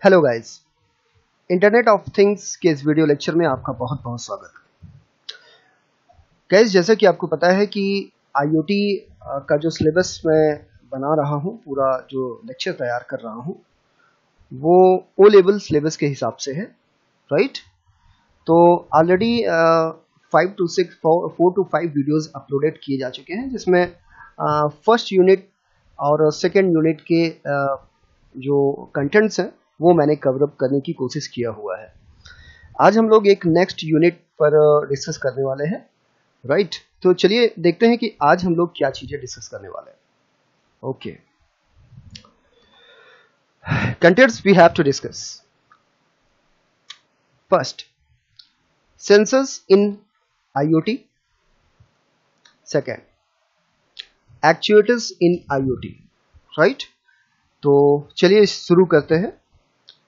Hello guys, internet of things के इस video lecture में आपका बहुत बहुत स्वागत है। गाइस, जैसा कि आपको पता है कि आईओटी का जो सिलेबस मैं बना रहा हूँ, पूरा जो लेक्चर तैयार कर रहा हूँ वो ओ लेवल सिलेबस के हिसाब से है, राइट। तो ऑलरेडी 4 to 5 वीडियोस अपलोडेड किए जा चुके हैं, जिसमें फर्स्ट यूनिट और सेकेंड यूनिट के जो कंटेंट्स हैं वो मैंने कवर अप करने की कोशिश किया हुआ है। आज हम लोग एक नेक्स्ट यूनिट पर डिस्कस करने वाले हैं, राइट। तो चलिए देखते हैं कि आज हम लोग क्या चीजें डिस्कस करने वाले हैं। Okay, contents we have to discuss. First, sensors in IoT. Second, actuators in IoT, right. तो चलिए शुरू करते हैं।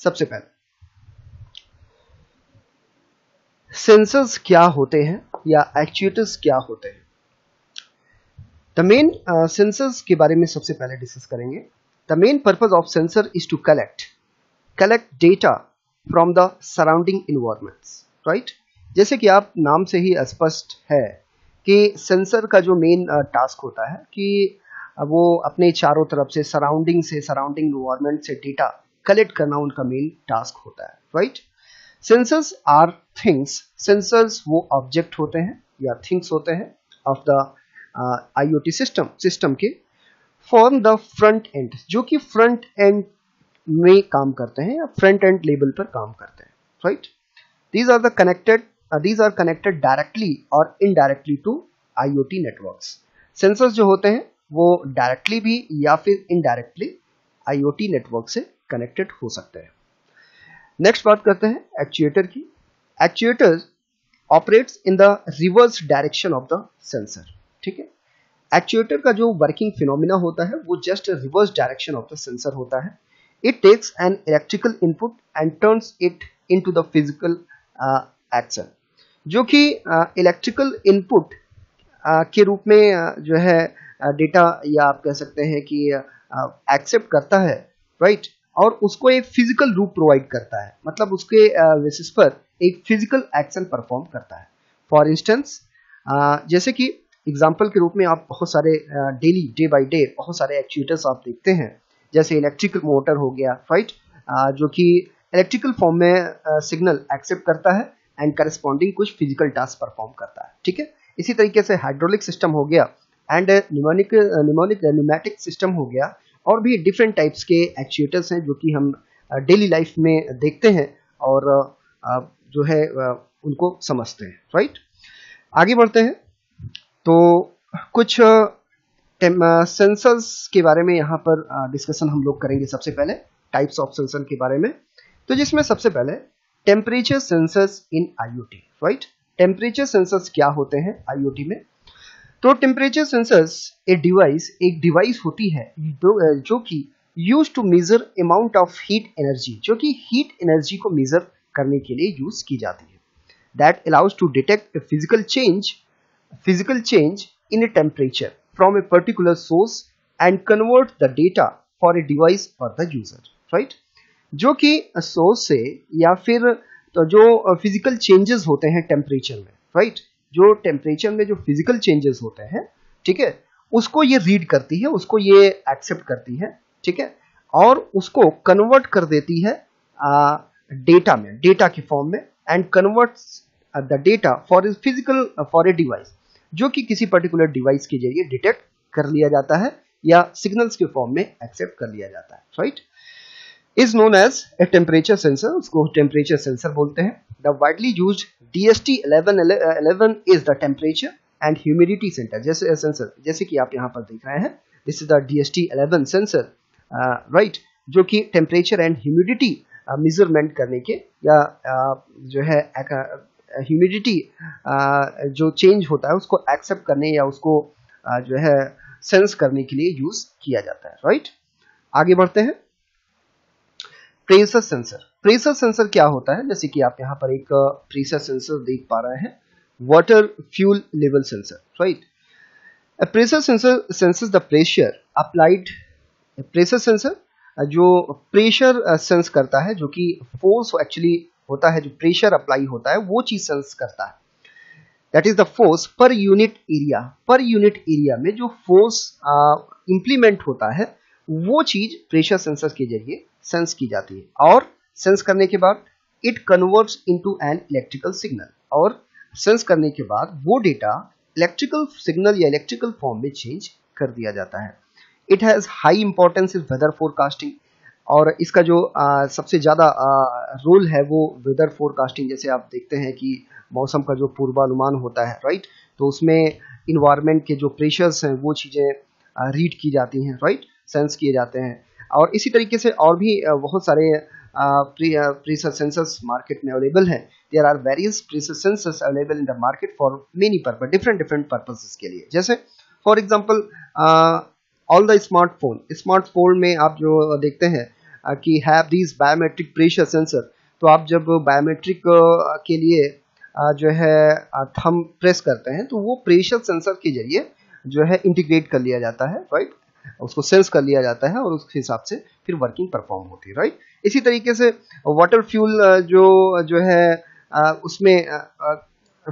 सबसे पहले, सेंसर्स क्या होते हैं या एक्चुएटर्स क्या होते हैं। द मेन सेंसर्स के बारे में सबसे पहले डिस्कस करेंगे। The main purpose of sensor is to collect data from the surrounding environments, right. जैसे कि आप नाम से ही स्पष्ट है कि सेंसर का जो मेन टास्क होता है कि वो अपने चारों तरफ से सराउंडिंग इन्वायरमेंट से डेटा कलेक्ट करना उनका मेन टास्क होता है, right. Sensors are things. Sensors वो ऑब्जेक्ट होते हैं या थिंग्स होते हैं ऑफ द आईओटी सिस्टम के फॉर्म द फ्रंट एंड, जो कि फ्रंट एंड में काम करते हैं या फ्रंट एंड लेवल पर काम करते हैं, right. These are connected directly और indirectly to IoT networks. Sensors जो होते हैं वो directly भी या फिर indirectly IoT network से connected हो सकते हैं। Next बात करते हैं एक्चुएटर की। Actuator operates in the reverse direction of the sensor, ठीक है। एक्चुएटर का जो वर्किंग फिनोमिना होता है वो just reverse direction of the sensor होता है। It takes an electrical input and turns it into the physical action, जो कि इलेक्ट्रिकल इनपुट के रूप में जो है डेटा या आप कह सकते हैं कि एक्सेप्ट करता है, राइट। और उसको एक फिजिकल रूप प्रोवाइड करता है, मतलब उसके बेसिस पर एक फिजिकल एक्शन परफॉर्म करता है। फॉर इंस्टेंस, जैसे कि एग्जांपल के रूप में आप बहुत सारे डे बाय डे बहुत सारे एक्चुएटर्स आप देखते हैं, जैसे इलेक्ट्रिकल मोटर हो गया, राइट, जो कि इलेक्ट्रिकल फॉर्म में सिग्नल एक्सेप्ट करता है एंड करस्पॉन्डिंग कुछ फिजिकल टास्क परफॉर्म करता है, ठीक है। इसी तरीके से हाइड्रोलिक सिस्टम हो गया एंड न्यूमेटिक सिस्टम हो गया, और भी डिफरेंट टाइप्स के एक्चुएटर्स हैं जो कि हम डेली लाइफ में देखते हैं और जो है उनको समझते हैं, राइट। आगे बढ़ते हैं तो कुछ सेंसर्स के बारे में यहाँ पर डिस्कशन हम लोग करेंगे। सबसे पहले टाइप्स ऑफ सेंसर के बारे में, तो जिसमें सबसे पहले temperature sensors in IoT, right. Temperature sensors क्या होते हैं आईओटी में? तो टेम्परेचर सेंसर्स एक डिवाइस होती है जो कि use to measure amount of heat energy, जो कि हीट एनर्जी को मेजर करने के लिए यूज की जाती है। That allows to detect a physical change in a temperature from a particular source and convert the data for a device or the user, right। जो कि सोर्स से या फिर तो जो फिजिकल चेंजेस होते हैं टेम्परेचर में, राइट, जो टेम्परेचर में जो फिजिकल चेंजेस होते हैं, ठीक है, उसको ये रीड करती है, उसको ये एक्सेप्ट करती है, ठीक है, और उसको कन्वर्ट कर देती है डेटा के फॉर्म में and converts the data for a device, जो कि किसी पर्टिकुलर डिवाइस के जरिए डिटेक्ट कर लिया जाता है या सिग्नल्स के फॉर्म में एक्सेप्ट कर लिया जाता है, right. is known as a temperature sensor, उसको temperature sensor बोलते हैं। The widely used DST11 is the temperature and humidity sensor, जैसे कि आप यहाँ पर देख रहे हैं, this is the DST11 sensor, right, जो कि temperature and humidity measurement करने के या जो है humidity जो change होता है उसको accept करने या उसको जो है sense करने के लिए यूज किया जाता है, right। आगे बढ़ते हैं। प्रेशर सेंसर क्या होता है? जैसे कि आप यहाँ पर एक प्रेशर सेंसर देख पा रहे हैं, water fuel level sensor, right. A pressure sensor senses the pressure applied. A pressure sensor जो प्रेशर सेंस करता है, जो कि फोर्स एक्चुअली होता है, जो प्रेशर अप्लाई होता है वो चीज सेंस करता है। That is the force per unit area. Per unit area में जो फोर्स इंप्लीमेंट होता है वो चीज प्रेशर सेंसर के जरिए सेंस की जाती है, और सेंस करने के बाद it converts into an electrical signal, और सेंस करने के बाद वो डेटा इलेक्ट्रिकल सिग्नल या इलेक्ट्रिकल फॉर्म में चेंज कर दिया जाता है। It has high importance in weather forecasting, और इसका जो सबसे ज़्यादा रोल है वो वेदर फोरकास्टिंग। जैसे आप देखते हैं कि मौसम का जो पूर्वानुमान होता है, राइट, तो उसमें इन्वायरमेंट के जो प्रेशर्स हैं वो चीज़ें रीड की जाती हैं, राइट, सेंस किए जाते हैं। और इसी तरीके से और भी बहुत सारे प्रेशर सेंसर्स मार्केट में अवेलेबल हैं। There are various pressure sensors available in the market for many purpose, different purposes के लिए। जैसे for example all the smartphone में आप जो देखते हैं कि have these biometric pressure sensor, तो आप जब बायोमेट्रिक के लिए जो है थंब प्रेस करते हैं तो वो प्रेशर सेंसर के जरिए जो है इंटीग्रेट कर लिया जाता है, राइट, उसको सेंस कर लिया जाता है और उस हिसाब से फिर वर्किंग परफॉर्म होती है, राइट। इसी तरीके से वाटर फ्यूल जो है उसमें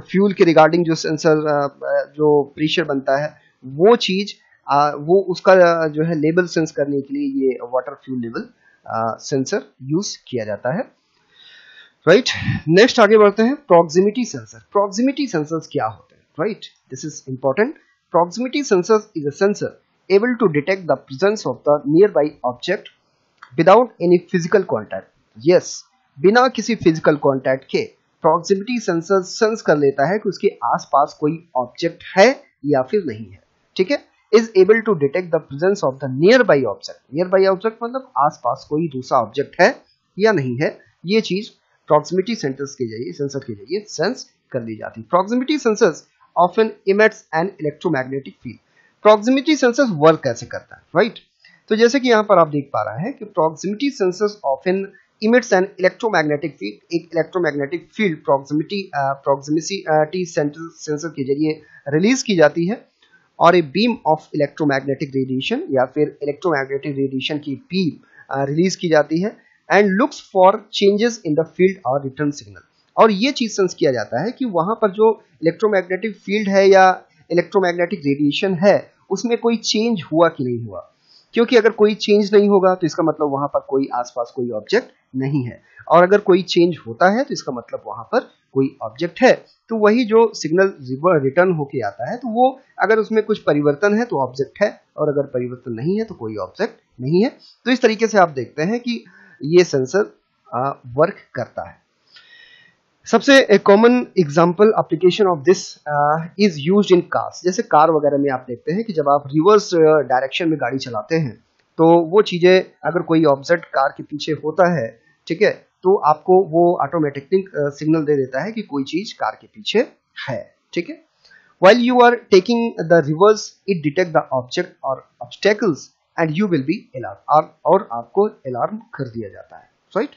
फ्यूल के रिगार्डिंग जो सेंसर जो प्रेशर बनता है वो चीज वो उसका जो है लेवल सेंस करने के लिए ये water fuel level sensor use किया जाता है, राइट। नेक्स्ट आगे बढ़ते हैं, प्रॉक्सिमिटी सेंसर। प्रॉक्सिमिटी सेंसर्स क्या होते हैं, right, this is important. Proximity sensor is a sensor able to detect the presence of the nearby object without any physical contact. Yes, बिना किसी फिजिकल कॉन्टैक्ट के proximity sensor sense कर लेता है कि उसके आसपास कोई ऑब्जेक्ट है या फिर नहीं है, ठीक है। Is able to detect the presence of the nearby object. Nearby object मतलब आसपास कोई दूसरा ऑब्जेक्ट है या नहीं है, ये चीज प्रॉक्सिमिटी सेंसर के जरिए सेंस कर ली जाती है। Proximity sensors often emits an electromagnetic field. Proximity sensors work कैसे करता है, राइट, तो जैसे कि यहां पर आप देख पा रहे हैं कि proximity sensors often emits an electromagnetic field. एक इलेक्ट्रोमैग्नेटिक फील्ड प्रॉक्सिमिटी सेंसर के जरिए रिलीज की जाती है, और a beam of electromagnetic radiation या फिर इलेक्ट्रोमैग्नेटिक रेडिएशन की बीम रिलीज की जाती है, and looks for changes in the field और रिटर्न सिग्नल। और ये चीज सेंस किया जाता है कि वहां पर जो इलेक्ट्रोमैग्नेटिक फील्ड है या इलेक्ट्रोमैग्नेटिक रेडिएशन है उसमें कोई चेंज हुआ कि नहीं हुआ, क्योंकि अगर कोई चेंज नहीं होगा तो इसका मतलब वहां पर कोई आसपास कोई ऑब्जेक्ट नहीं है, और अगर कोई चेंज होता है तो इसका मतलब वहां पर कोई ऑब्जेक्ट है। तो वही जो सिग्नल रिटर्न होके आता है तो वो अगर उसमें कुछ परिवर्तन है तो ऑब्जेक्ट है, और अगर परिवर्तन नहीं है तो कोई ऑब्जेक्ट नहीं है। तो इस तरीके से आप देखते हैं कि ये सेंसर वर्क करता है। सबसे common example application of this is used in cars. जैसे कार वगैरह में आप देखते हैं कि जब आप रिवर्स डायरेक्शन में गाड़ी चलाते हैं तो वो चीजें अगर कोई ऑब्जेक्ट कार के पीछे होता है, ठीक है, तो आपको वो ऑटोमेटिकली सिग्नल दे देता है कि कोई चीज कार के पीछे है, ठीक है। While you are taking the reverse, it detect the object or obstacles and you will be alarmed, और आपको अलार्म कर दिया जाता है, right.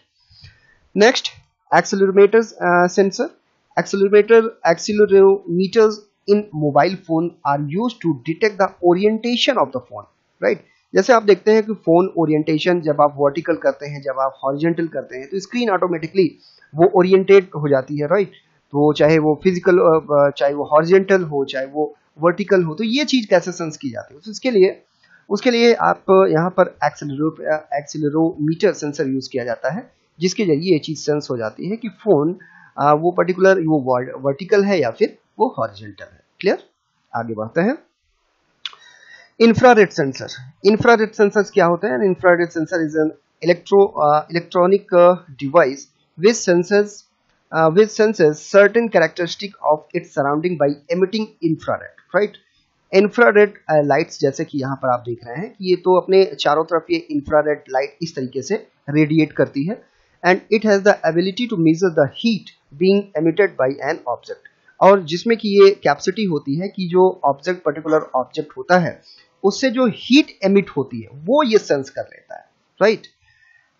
Next, accelerometers sensor. Accelerometers in mobile phone are used to detect the orientation of the phone, right? जैसे आप देखते हैं कि फोन ओरिएंटेशन जब आप वर्टिकल करते हैं, जब आप हॉरिजॉन्टल करते हैं तो स्क्रीन ऑटोमेटिकली वो ओरिएंटेड हो जाती है, राइट। तो चाहे वो फिजिकल चाहे वो हॉरिजॉन्टल हो चाहे वो वर्टिकल हो, तो ये चीज कैसे सेंस की जाती है, उसके लिए आप यहाँ पर एक्सेलेरोमीटर सेंसर यूज किया जाता है, जिसके जरिए ये चीज सेंस हो जाती है कि फोन वो पर्टिकुलर वो वर्टिकल है या फिर वो हॉरिजॉन्टल है। क्लियर, आगे बढ़ते हैं। Infrared sensor. इंफ्रारेड सेंसर्स क्या होते हैं? Infrared sensor is an electronic device which senses certain characteristic of its surrounding by emitting infrared, right? Infrared lights, जैसे कि यहाँ पर आप देख रहे हैं कि ये तो अपने चारों तरफ ये इंफ्रारेड लाइट इस तरीके से रेडिएट करती है, and it has the ability to measure the heat being emitted by an object. और जिसमें कि ये कैपेसिटी होती है कि जो ऑब्जेक्ट पर्टिकुलर ऑब्जेक्ट होता है उससे जो हीट एमिट होती है वो ये सेंस कर लेता है, right.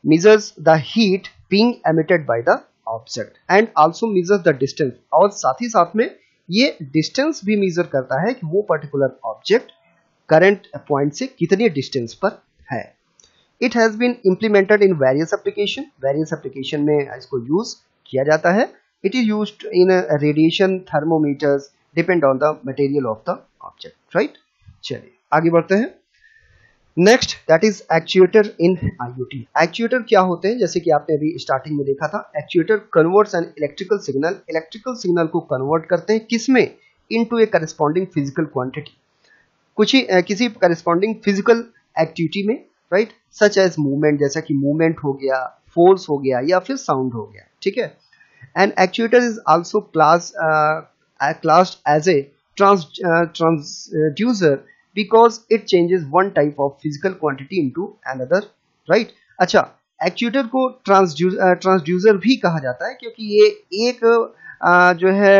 Measures the heat being emitted by the object and also measures the distance, और साथ ही साथ में ये डिस्टेंस भी मेजर करता है कि वो पर्टिकुलर ऑब्जेक्ट करंट पॉइंट से कितने डिस्टेंस पर है। It has been implemented in various application में इसको यूज किया जाता है. It is used in radiation thermometers, depend on the material of the object. Right, चलिए आगे बढ़ते हैं. Next that is actuator in IoT. Actuator क्या होते हैं? जैसे कि आपने अभी स्टार्टिंग में देखा था, actuator converts N electrical signal को कन्वर्ट करते हैं किसमें? इनटू ए करस्पॉन्डिंग फिजिकल क्वांटिटी, किसी करस्पॉन्डिंग फिजिकल एक्टिविटी में. राइट, सच एज मूवमेंट, जैसा कि मूवमेंट हो गया, फोर्स हो गया, या फिर साउंड हो गया. ठीक है. And actuator is also classed as a transducer because it changes one type of physical quantity into another. Right. अच्छा, एक्चुएटर को ट्रांसड्यूसर भी कहा जाता है क्योंकि ये एक जो है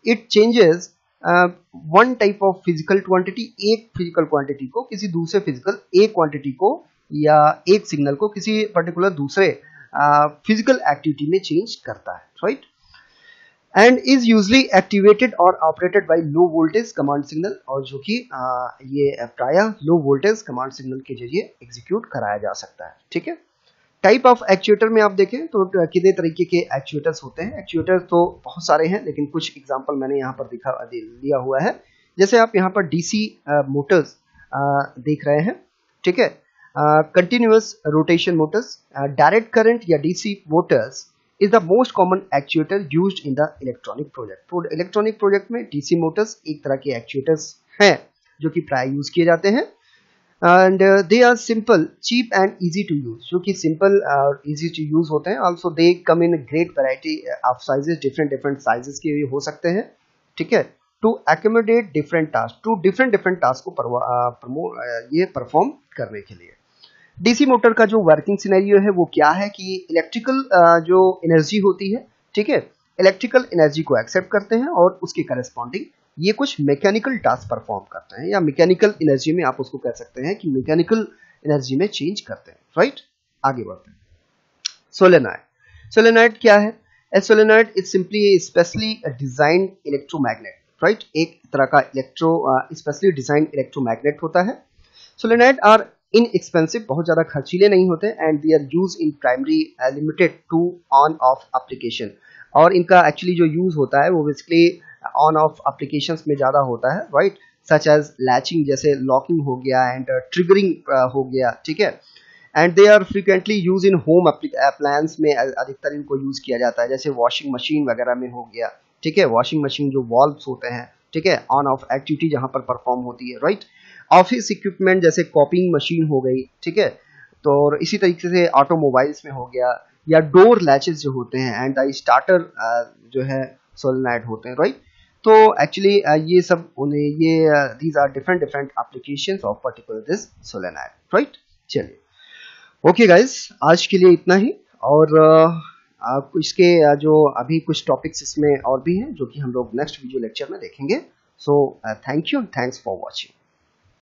it changes one type of physical quantity, एक फिजिकल क्वांटिटी को किसी दूसरे फिजिकल एक क्वांटिटी को या एक सिग्नल को किसी पर्टिकुलर दूसरे फिजिकल एक्टिविटी में चेंज करता है. Right, and is usually activated और operated by low voltage command signal, और जो कि ये प्रायः लो वोल्टेज कमांड सिग्नल के जरिए एग्जीक्यूट कराया जा सकता है. ठीक है. टाइप ऑफ एक्चुएटर में आप देखें तो कितने तरीके के एक्चुएटर्स होते हैं. एक्चुएटर तो बहुत सारे हैं, लेकिन कुछ एग्जांपल मैंने यहाँ पर दिया हुआ है. जैसे आप यहाँ पर डीसी मोटर्स देख रहे हैं. ठीक है. Continuous rotation motors, direct current या DC motors is the most common actuator used in the electronic project. Electronic project में डीसी मोटर्स एक तरह के एक्चुएटर्स हैं जो कि प्राय यूज किए जाते हैं. And they are simple, cheap and easy to use, जो कि सिंपल और इजी टू यूज होते हैं. Also they come in great variety of sizes, different sizes के भी हो सकते हैं. ठीक है. टू एकोमोडेट डिफरेंट टास्क को ये परफॉर्म करने के लिए. डीसी मोटर का जो वर्किंग सिनेरियो है वो क्या है कि इलेक्ट्रिकल जो एनर्जी होती है, ठीक है, इलेक्ट्रिकल एनर्जी को एक्सेप्ट करते हैं और उसके करस्पॉन्डिंग ये कुछ मैकेनिकल टास्क परफॉर्म करते हैं, या मैकेनिकल एनर्जी में आप उसको कह सकते हैं कि मैकेनिकल एनर्जी में चेंज करते हैं. राइट, आगे बढ़ते हैं. सोलेनॉइड क्या है? ए solenoid is simply specially designed electromagnet. Right, एक तरह का स्पेशली डिजाइंड इलेक्ट्रोमैग्नेट होता है. सोलेनॉइड आर इनएक्सपेंसिव, बहुत ज्यादा खर्चीले नहीं होते, and they are use in primary limited to on off application. और इनका एक्चुअली जो यूज होता है वो बेसिकली ऑन ऑफ एप्लीकेशंस में ज्यादा होता है. राइट, सच एज लैचिंग, जैसे लॉकिंग हो गया एंड ट्रिगरिंग हो गया. ठीक है. And they are frequently use in home appliance में अधिकतर इनको यूज किया जाता है, जैसे वॉशिंग मशीन वगैरह में हो गया. ठीक है. वॉशिंग मशीन जो वॉल्व्स होते हैं, ठीक है, ऑन ऑफ एक्टिविटी जहां पर परफॉर्म होती है. राइट, ऑफिस इक्विपमेंट जैसे कॉपिंग मशीन हो गई. ठीक है. तो इसी तरीके से ऑटोमोबाइल्स में हो गया, या डोर लैचेस जो होते हैं एंड द स्टार्टर जो है सोलेनॉइड होते हैं. राइट, तो एक्चुअली ये सब these are different applications of particular this solenoid. Right, चलिए ओके गाइस, आज के लिए इतना ही. और इसके जो अभी कुछ टॉपिक्स इसमें और भी हैं जो कि हम लोग नेक्स्ट वीडियो लेक्चर में देखेंगे. So thank you, thanks for watching.